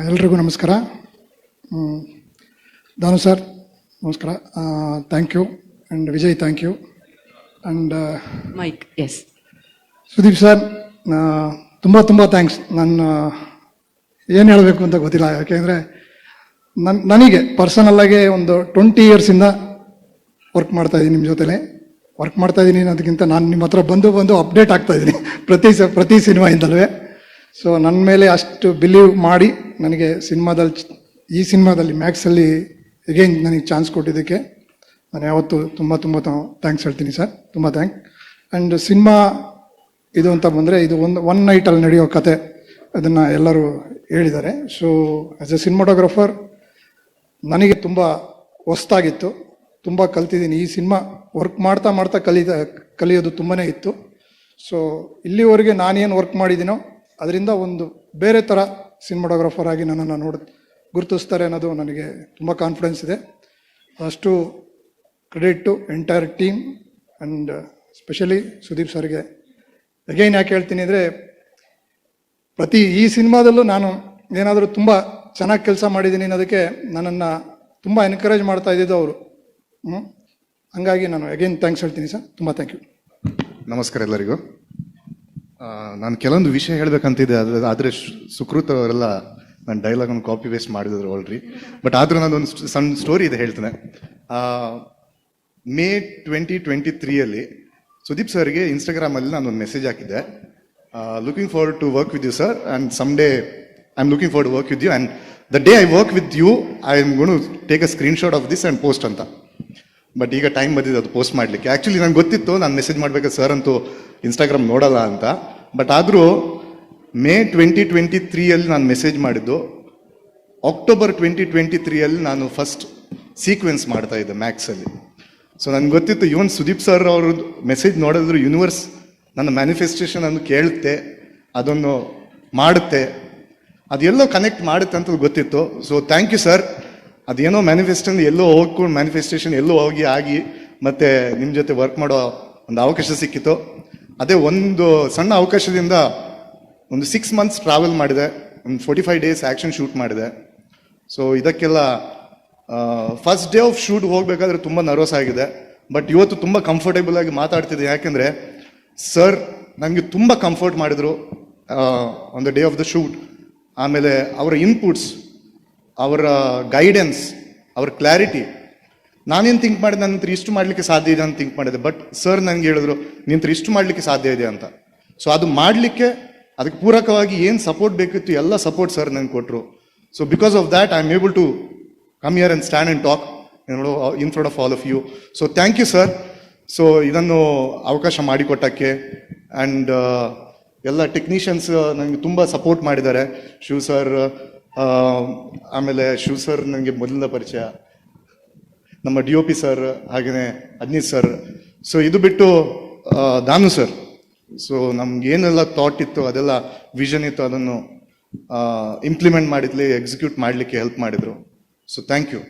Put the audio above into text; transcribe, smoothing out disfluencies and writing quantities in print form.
ಎಲ್ರಿಗೂ ನಮಸ್ಕಾರ. ದಾನು ಸರ್ ನಮಸ್ಕಾರ. Thank you. And Vijay thank you. And ಮೈಕ್ ಎಸ್ ಸುದೀಪ್ ಸರ್ ತುಂಬ ತುಂಬ ಥ್ಯಾಂಕ್ಸ್. ನಾನು ಏನು ಹೇಳಬೇಕು ಅಂತ ಗೊತ್ತಿಲ್ಲ, ಯಾಕೆಂದರೆ ನನಗೆ ಪರ್ಸನಲ್ಲಾಗಿ ಒಂದು 20 ಇಯರ್ಸಿಂದ ವರ್ಕ್ ಮಾಡ್ತಾಯಿದ್ದೀನಿ, ನಿಮ್ಮ ಜೊತೆಲೇ ವರ್ಕ್ ಮಾಡ್ತಾಯಿದ್ದೀನಿ ಅನ್ನೋದಕ್ಕಿಂತ ನಾನು ನಿಮ್ಮ ಹತ್ರ ಬಂದು ಅಪ್ಡೇಟ್ ಆಗ್ತಾಯಿದ್ದೀನಿ ಪ್ರತಿ ಸಿನಿಮಾಯಿಂದಲೇ. ಸೊ ನನ್ನ ಮೇಲೆ ಅಷ್ಟು ಬಿಲೀವ್ ಮಾಡಿ ನನಗೆ ಈ ಸಿನಿಮಾದಲ್ಲಿ ಮ್ಯಾಕ್ಸಲ್ಲಿ ಎಗೇನ್ ನನಗೆ ಚಾನ್ಸ್ ಕೊಟ್ಟಿದ್ದಕ್ಕೆ ನಾನು ಯಾವತ್ತೂ ತುಂಬ ಥ್ಯಾಂಕ್ಸ್ ಹೇಳ್ತೀನಿ ಸರ್. ತುಂಬ ಥ್ಯಾಂಕ್. ಆ್ಯಂಡ್ ಸಿನಿಮಾ ಇದು ಅಂತ ಬಂದರೆ ಇದು ಒನ್ ನೈಟಲ್ಲಿ ನಡೆಯೋ ಕತೆ, ಅದನ್ನು ಎಲ್ಲರೂ ಹೇಳಿದ್ದಾರೆ. ಸೊ ಆ್ಯಸ್ ಎ ಸಿನಿಮಾಟೋಗ್ರಫರ್ ನನಗೆ ತುಂಬ ಹೊಸ್ತಾಗಿತ್ತು, ತುಂಬ ಕಲ್ತಿದ್ದೀನಿ. ಈ ಸಿನಿಮಾ ವರ್ಕ್ ಮಾಡ್ತಾ ಕಲಿಯೋದು ತುಂಬಾ ಇತ್ತು. ಸೊ ಇಲ್ಲಿವರೆಗೆ ನಾನೇನು ವರ್ಕ್ ಮಾಡಿದ್ದೀನೋ ಅದರಿಂದ ಒಂದು ಬೇರೆ ಥರ ಸಿನಿಮಾಟೋಗ್ರಫರ್ ಆಗಿ ನನ್ನನ್ನು ಗುರುತಿಸ್ತಾರೆ ಅನ್ನೋದು ನನಗೆ ತುಂಬ ಕಾನ್ಫಿಡೆನ್ಸ್ ಇದೆ. ಅಷ್ಟು credit to entire team and specially Sudeep ಸರ್ಗೆ ಅಗೈನ್ ಯಾಕೆ ಹೇಳ್ತೀನಿ ಅಂದರೆ, ಈ ಸಿನಿಮಾದಲ್ಲೂ ನಾನು ಏನಾದರೂ ತುಂಬ ಚೆನ್ನಾಗಿ ಕೆಲಸ ಮಾಡಿದ್ದೀನಿ ಅನ್ನೋದಕ್ಕೆ ನನ್ನನ್ನು ತುಂಬ ಎನ್ಕರೇಜ್ ಮಾಡ್ತಾ ಇದ್ದಿದ್ದು ಅವರು. ಹಂಗಾಗಿ ನಾನು ಅಗೈನ್ ಥ್ಯಾಂಕ್ಸ್ ಹೇಳ್ತೀನಿ ಸರ್. ತುಂಬ ಥ್ಯಾಂಕ್ ಯು. ನಮಸ್ಕಾರ ಎಲ್ಲರಿಗೂ. ನಾನು ಕೆಲವೊಂದು ವಿಷಯ ಹೇಳಬೇಕಂತಿದ್ದೆ, ಆದರೆ ಸುಕೃತ್ ಅವರೆಲ್ಲ ನನ್ನ ಡೈಲಾಗನ್ನು ಕಾಪಿ ವೇಸ್ಟ್ ಮಾಡಿದ್ರು ಆಲ್ರೆಡಿ. ಬಟ್ ಆದರೂ ನಾನೊಂದು ಸಣ್ಣ ಸ್ಟೋರಿ ಇದೆ ಹೇಳ್ತೇನೆ. ಮೇ 2023 ಸುದೀಪ್ ಸರ್ಗೆ ಇನ್ಸ್ಟಾಗ್ರಾಮಲ್ಲಿ ನಾನೊಂದು ಮೆಸೇಜ್ ಹಾಕಿದ್ದೆ, looking forward to work with you sir, and some day I am looking forward to work with you, and the day I work with you I am gonna to take a screenshot of this and post ಅಂತ. But ಈಗ time ಬಂದಿದೆ ಅದು post ಮಾಡಲಿಕ್ಕೆ. Actually ನಂಗೆ ಗೊತ್ತಿತ್ತು ನಾನು message ಮಾಡಬೇಕು sir ಅಂತೂ ಇನ್ಸ್ಟಾಗ್ರಾಮ್ ನೋಡಲ್ಲ ಅಂತ. ಬಟ್ ಆದರೂ ಮೇ 2023 ನಾನು ಮೆಸೇಜ್ ಮಾಡಿದ್ದು, ಅಕ್ಟೋಬರ್ 2023 ನಾನು ಫಸ್ಟ್ ಸೀಕ್ವೆನ್ಸ್ ಮಾಡ್ತಾ ಇದ್ದೆ ಮ್ಯಾಕ್ಸಲ್ಲಿ. ಸೊ ನನಗೆ ಗೊತ್ತಿತ್ತು ಇವನ್ ಸುದೀಪ್ ಸರ್ ಅವ್ರದ್ದು ಮೆಸೇಜ್ ನೋಡಿದ್ರು ಯೂನಿವರ್ಸ್ ನನ್ನ ಮ್ಯಾನಿಫೆಸ್ಟೇಷನ್ ಅನ್ನು ಕೇಳುತ್ತೆ, ಅದನ್ನು ಮಾಡುತ್ತೆ, ಅದೆಲ್ಲೋ ಕನೆಕ್ಟ್ ಮಾಡುತ್ತೆ ಅಂತ ಗೊತ್ತಿತ್ತು. So thank you sir. ಅದೇನೋ ಮ್ಯಾನಿಫೆಸ್ಟೇಷನ್ ಎಲ್ಲೋ ಹೋಗಿ ಆಗಿ ಮತ್ತೆ ನಿಮ್ಮ ಜೊತೆ ವರ್ಕ್ ಮಾಡೋ ಒಂದು ಅವಕಾಶ ಸಿಕ್ಕಿತ್ತು. ಅದೇ ಒಂದು ಸಣ್ಣ ಅವಕಾಶದಿಂದ ಒಂದು 6 months ಟ್ರಾವೆಲ್ ಮಾಡಿದೆ, ಒಂದು 45 days ಆ್ಯಕ್ಷನ್ ಶೂಟ್ ಮಾಡಿದೆ. ಸೊ ಇದಕ್ಕೆಲ್ಲ ಫಸ್ಟ್ ಡೇ ಆಫ್ ಶೂಟ್ ಹೋಗಬೇಕಾದ್ರೆ ತುಂಬ ನರ್ವಸ್ ಆಗಿದೆ. ಬಟ್ ಇವತ್ತು ತುಂಬ ಕಂಫರ್ಟೇಬಲ್ ಆಗಿ ಮಾತಾಡ್ತಿದ್ದೆ, ಯಾಕೆಂದರೆ ಸರ್ ನನಗೆ ತುಂಬ ಕಂಫರ್ಟ್ ಮಾಡಿದರು on the day of the shoot. ಆಮೇಲೆ ಅವರ ಇನ್ಪುಟ್ಸ್, ಅವರ ಗೈಡೆನ್ಸ್, ಅವರ ಕ್ಲಾರಿಟಿ. ನಾನೇನು ಥಿಂಕ್ ಮಾಡಿದೆ, ನನ್ನ ಹತ್ರ ಇಷ್ಟು ಮಾಡಲಿಕ್ಕೆ ಸಾಧ್ಯ ಇದೆ ಅಂತ ಥಿಂಕ್ ಮಾಡಿದೆ. ಬಟ್ ಸರ್ ನನಗೆ ಹೇಳಿದ್ರು ನಿನ್ನ ಹತ್ರ ಇಷ್ಟು ಮಾಡಲಿಕ್ಕೆ ಸಾಧ್ಯ ಇದೆ ಅಂತ. ಸೊ ಅದು ಮಾಡಲಿಕ್ಕೆ ಅದಕ್ಕೆ ಪೂರಕವಾಗಿ ಏನು ಸಪೋರ್ಟ್ ಬೇಕಿತ್ತು ಎಲ್ಲ ಸಪೋರ್ಟ್ ಸರ್ ನನಗೆ ಕೊಟ್ಟರು. So because of that I am able to come here and stand and talk in front of all of you. So thank you sir. So ಇದನ್ನು ಅವಕಾಶ ಮಾಡಿಕೊಟ್ಟಕ್ಕೆ. ಆ್ಯಂಡ್ ಎಲ್ಲ ಟೆಕ್ನಿಷಿಯನ್ಸ್ ನನಗೆ ತುಂಬ ಸಪೋರ್ಟ್ ಮಾಡಿದ್ದಾರೆ. ಶಿವ್ ಸರ್, ಆಮೇಲೆ Shiv sir ನನಗೆ ಮೊದಲಿಂದ ಪರಿಚಯ, ನಮ್ಮ DOP ಸರ್, ಹಾಗೆಯೇ ಅಜ್ನೀತ್ ಸರ್. ಸೊ ಇದು ಬಿಟ್ಟು ದಾನು ಸರ್. ಸೊ ನಮ್ಗೆ ಏನೆಲ್ಲ ಥಾಟ್ ಇತ್ತು, ಅದೆಲ್ಲ ವಿಷನ್ ಇತ್ತು, ಅದನ್ನು ಇಂಪ್ಲಿಮೆಂಟ್ ಮಾಡಿದ್ಲಿ, ಎಕ್ಸಿಕ್ಯೂಟ್ ಮಾಡಲಿಕ್ಕೆ ಹೆಲ್ಪ್ ಮಾಡಿದರು. So thank you.